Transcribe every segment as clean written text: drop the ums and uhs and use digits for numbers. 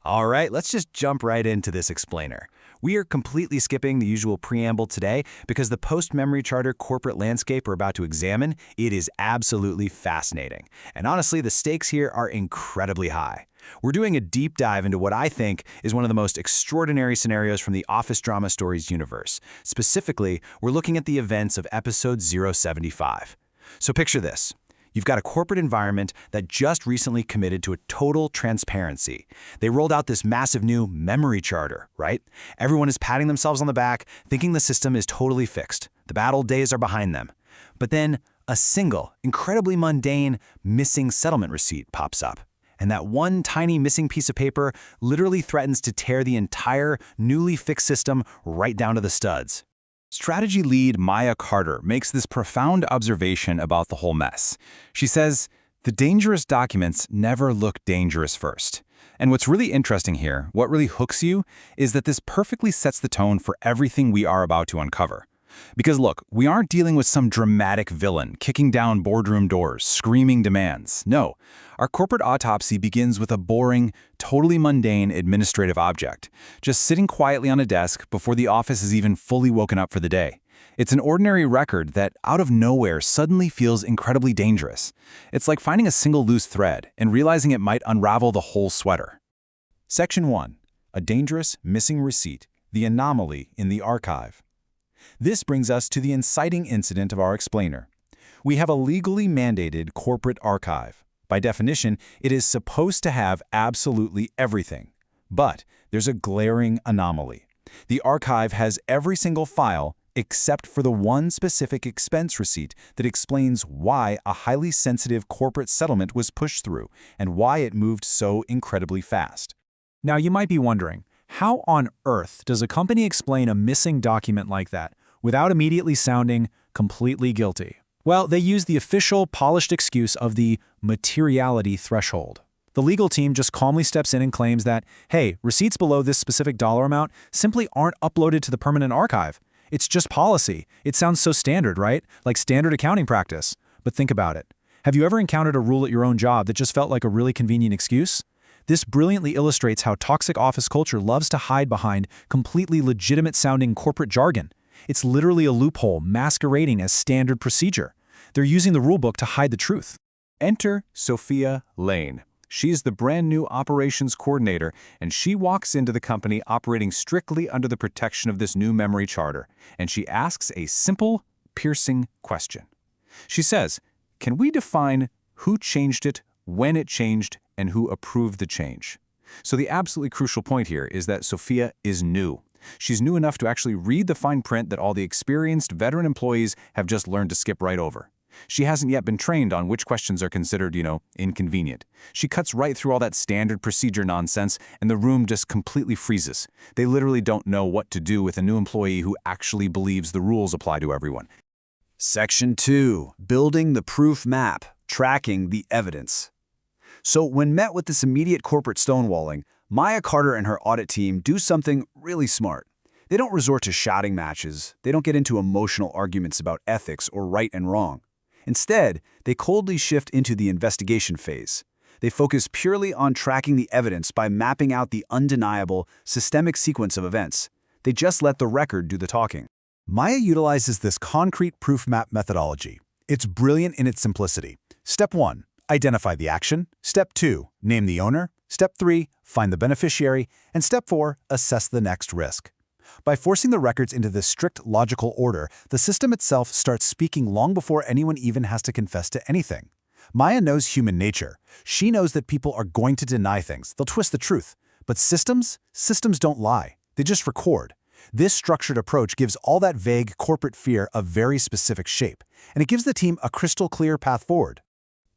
All right, let's just jump right into this explainer. We are completely skipping the usual preamble today because the post-memory charter corporate landscape we're about to examine, it is absolutely fascinating. And honestly, the stakes here are incredibly high. We're doing a deep dive into what I think is one of the most extraordinary scenarios from the Office Drama Stories universe. Specifically, we're looking at the events of episode 075. So picture this. You've got a corporate environment that just recently committed to a total transparency. They rolled out this massive new memory charter, right? Everyone is patting themselves on the back, thinking the system is totally fixed. The bad old days are behind them. But then a single, incredibly mundane, missing settlement receipt pops up. And that one tiny missing piece of paper literally threatens to tear the entire newly fixed system right down to the studs. Strategy lead Maya Carter makes this profound observation about the whole mess. She says, the dangerous documents never look dangerous first. And what's really interesting here, what really hooks you, is that this perfectly sets the tone for everything we are about to uncover. Because look, we aren't dealing with some dramatic villain kicking down boardroom doors, screaming demands. No, our corporate autopsy begins with a boring, totally mundane administrative object, just sitting quietly on a desk before the office is even fully woken up for the day. It's an ordinary record that, out of nowhere, suddenly feels incredibly dangerous. It's like finding a single loose thread and realizing it might unravel the whole sweater. Section 1. A dangerous missing receipt, the anomaly in the archive. This brings us to the inciting incident of our explainer. We have a legally mandated corporate archive. By definition, it is supposed to have absolutely everything. But there's a glaring anomaly. The archive has every single file except for the one specific expense receipt that explains why a highly sensitive corporate settlement was pushed through and why it moved so incredibly fast. Now you might be wondering, how on earth does a company explain a missing document like that without immediately sounding completely guilty? Well, they use the official polished excuse of the materiality threshold. The legal team just calmly steps in and claims that, hey, receipts below this specific dollar amount simply aren't uploaded to the permanent archive. It's just policy. It sounds so standard, right? Like standard accounting practice. But think about it. Have you ever encountered a rule at your own job that just felt like a really convenient excuse? This brilliantly illustrates how toxic office culture loves to hide behind completely legitimate-sounding corporate jargon. It's literally a loophole masquerading as standard procedure. They're using the rulebook to hide the truth. Enter Sophia Lane. She's the brand new operations coordinator, and she walks into the company operating strictly under the protection of this new memory charter, and she asks a simple, piercing question. She says, can we define who changed it, when it changed, and who approved the change? So the absolutely crucial point here is that Sophia is new. She's new enough to actually read the fine print that all the experienced veteran employees have just learned to skip right over. She hasn't yet been trained on which questions are considered, inconvenient. She cuts right through all that standard procedure nonsense, and the room just completely freezes. They literally don't know what to do with a new employee who actually believes the rules apply to everyone. Section 2. Building the proof map, tracking the evidence. So when met with this immediate corporate stonewalling, Maya Carter and her audit team do something really smart. They don't resort to shouting matches. They don't get into emotional arguments about ethics or right and wrong. Instead, they coldly shift into the investigation phase. They focus purely on tracking the evidence by mapping out the undeniable, systemic sequence of events. They just let the record do the talking. Maya utilizes this concrete proof map methodology. It's brilliant in its simplicity. Step 1, identify the action. Step 2, name the owner. Step 3, find the beneficiary. And Step 4, assess the next risk. By forcing the records into this strict logical order, the system itself starts speaking long before anyone even has to confess to anything. Maya knows human nature. She knows that people are going to deny things. They'll twist the truth. But systems don't lie. They just record. This structured approach gives all that vague corporate fear a very specific shape, and it gives the team a crystal clear path forward.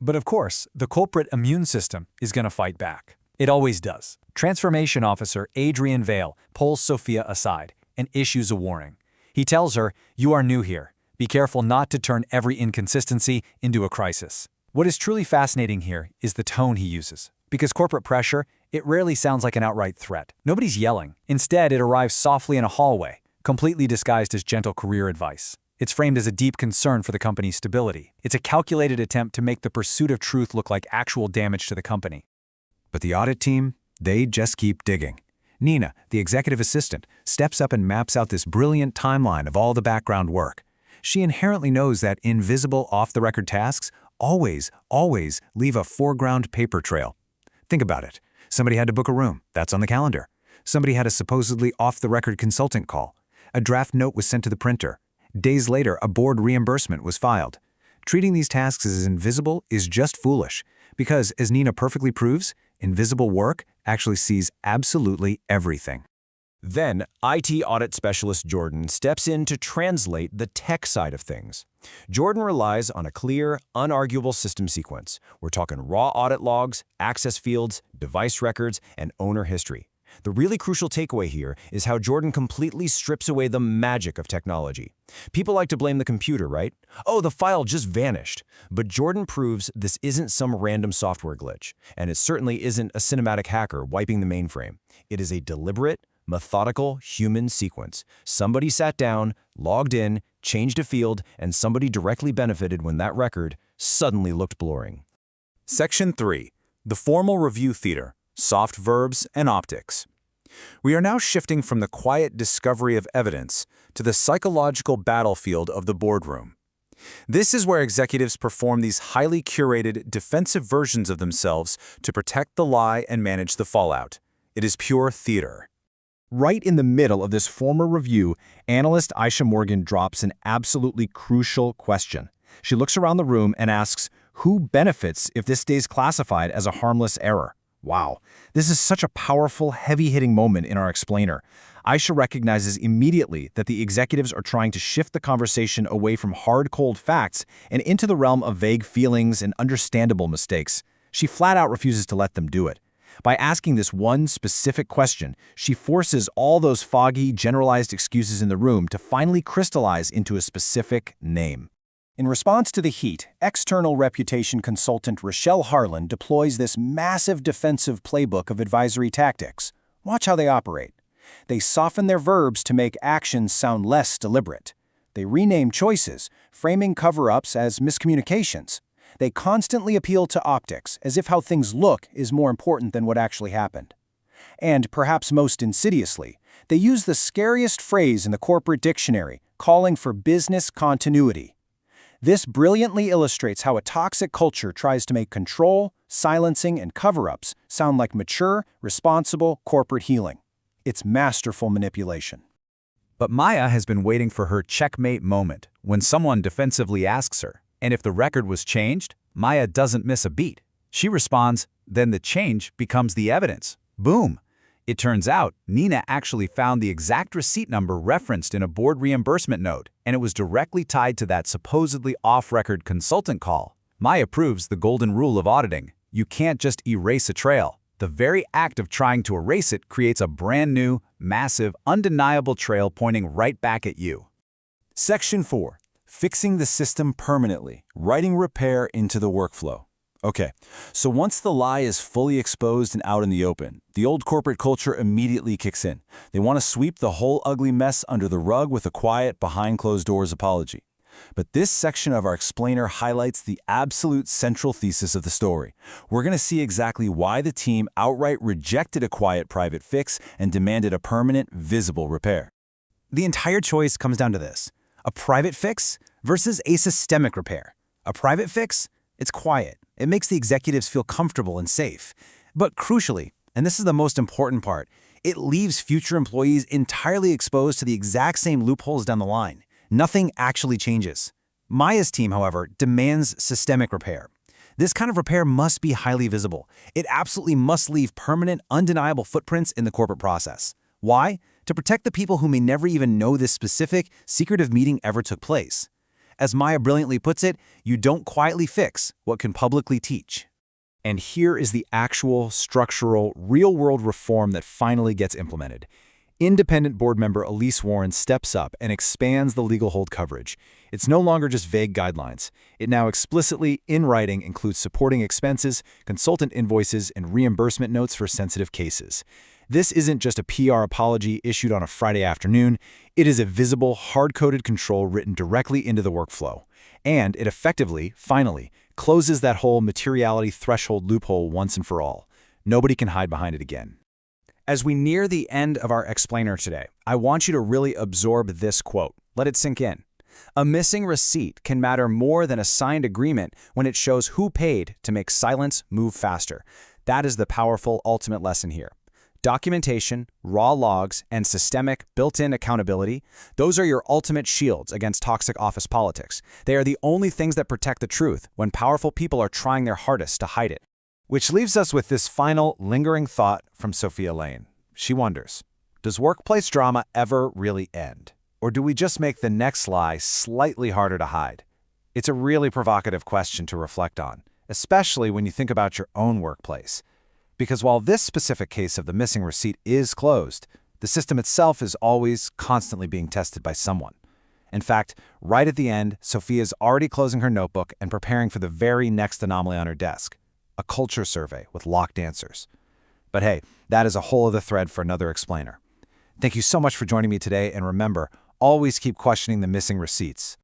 But of course, the corporate immune system is going to fight back. It always does. Transformation Officer Adrian Vale pulls Sophia aside and issues a warning. He tells her, "You are new here. Be careful not to turn every inconsistency into a crisis." What is truly fascinating here is the tone he uses. Because corporate pressure, it rarely sounds like an outright threat. Nobody's yelling. Instead, it arrives softly in a hallway, completely disguised as gentle career advice. It's framed as a deep concern for the company's stability. It's a calculated attempt to make the pursuit of truth look like actual damage to the company. But the audit team, They just keep digging. Nina, the executive assistant, steps up and maps out this brilliant timeline of all the background work. She inherently knows that invisible off-the-record tasks always leave a foreground paper trail. Think about it. Somebody had to book a room. That's on the calendar. Somebody had a supposedly off-the-record consultant call. A draft note was sent to the printer. Days later, a board reimbursement was filed. Treating these tasks as invisible is just foolish, because, as Nina perfectly proves, invisible work actually sees absolutely everything. Then, IT audit specialist Jordan steps in to translate the tech side of things. Jordan relies on a clear, unarguable system sequence. We're talking raw audit logs, access fields, device records, and owner history. The really crucial takeaway here is how Jordan completely strips away the magic of technology. People like to blame the computer, right? Oh, the file just vanished. But Jordan proves this isn't some random software glitch, and it certainly isn't a cinematic hacker wiping the mainframe. It is a deliberate, methodical human sequence. Somebody sat down, logged in, changed a field, and somebody directly benefited when that record suddenly looked boring. Section 3. The Formal Review Theater, Soft Verbs and Optics. We are now shifting from the quiet discovery of evidence to the psychological battlefield of the boardroom. This is where executives perform these highly curated, defensive versions of themselves to protect the lie and manage the fallout. It is pure theater. Right in the middle of this formal review, analyst Aisha Morgan drops an absolutely crucial question. She looks around the room and asks, who benefits if this stays classified as a harmless error? Wow, this is such a powerful, heavy-hitting moment in our explainer. Aisha recognizes immediately that the executives are trying to shift the conversation away from hard, cold facts and into the realm of vague feelings and understandable mistakes. She flat out refuses to let them do it. By asking this one specific question, she forces all those foggy, generalized excuses in the room to finally crystallize into a specific name. In response to the heat, external reputation consultant Rochelle Harlan deploys this massive defensive playbook of advisory tactics. Watch how they operate. They soften their verbs to make actions sound less deliberate. They rename choices, framing cover-ups as miscommunications. They constantly appeal to optics, as if how things look is more important than what actually happened. And, perhaps most insidiously, they use the scariest phrase in the corporate dictionary, calling for business continuity. This brilliantly illustrates how a toxic culture tries to make control, silencing, and cover-ups sound like mature, responsible corporate healing. It's masterful manipulation. But Maya has been waiting for her checkmate moment when someone defensively asks her, and if the record was changed, Maya doesn't miss a beat. She responds, then the change becomes the evidence. Boom! It turns out Nina actually found the exact receipt number referenced in a board reimbursement note, and it was directly tied to that supposedly off-record consultant call. Maya proves the golden rule of auditing. You can't just erase a trail. The very act of trying to erase it creates a brand new, massive, undeniable trail pointing right back at you. Section 4. Fixing the system permanently, writing repair into the workflow. Okay, so once the lie is fully exposed and out in the open, the old corporate culture immediately kicks in. They want to sweep the whole ugly mess under the rug with a quiet, behind-closed-doors apology. But this section of our explainer highlights the absolute central thesis of the story. We're going to see exactly why the team outright rejected a quiet private fix and demanded a permanent, visible repair. The entire choice comes down to this: a private fix versus a systemic repair. A private fix? It's quiet. It makes the executives feel comfortable and safe. But crucially, and this is the most important part, it leaves future employees entirely exposed to the exact same loopholes down the line. Nothing actually changes. Maya's team, however, demands systemic repair. This kind of repair must be highly visible. It absolutely must leave permanent, undeniable footprints in the corporate process. Why? To protect the people who may never even know this specific, secretive meeting ever took place. As Maya brilliantly puts it, you don't quietly fix what can publicly teach. And here is the actual, structural, real-world reform that finally gets implemented. Independent board member Elise Warren steps up and expands the legal hold coverage. It's no longer just vague guidelines. It now explicitly, in writing, includes supporting expenses, consultant invoices, and reimbursement notes for sensitive cases. This isn't just a PR apology issued on a Friday afternoon. It is a visible, hard-coded control written directly into the workflow. And it effectively, finally, closes that whole materiality threshold loophole once and for all. Nobody can hide behind it again. As we near the end of our explainer today, I want you to really absorb this quote. Let it sink in. A missing receipt can matter more than a signed agreement when it shows who paid to make silence move faster. That is the powerful ultimate lesson here. Documentation, raw logs, and systemic, built-in accountability, those are your ultimate shields against toxic office politics. They are the only things that protect the truth when powerful people are trying their hardest to hide it. Which leaves us with this final, lingering thought from Sophia Lane. She wonders, does workplace drama ever really end? Or do we just make the next lie slightly harder to hide? It's a really provocative question to reflect on, especially when you think about your own workplace. Because while this specific case of the missing receipt is closed, the system itself is always constantly being tested by someone. In fact, right at the end, Sophia's already closing her notebook and preparing for the very next anomaly on her desk, a culture survey with locked answers. But hey, that is a whole other thread for another explainer. Thank you so much for joining me today, and remember, always keep questioning the missing receipts.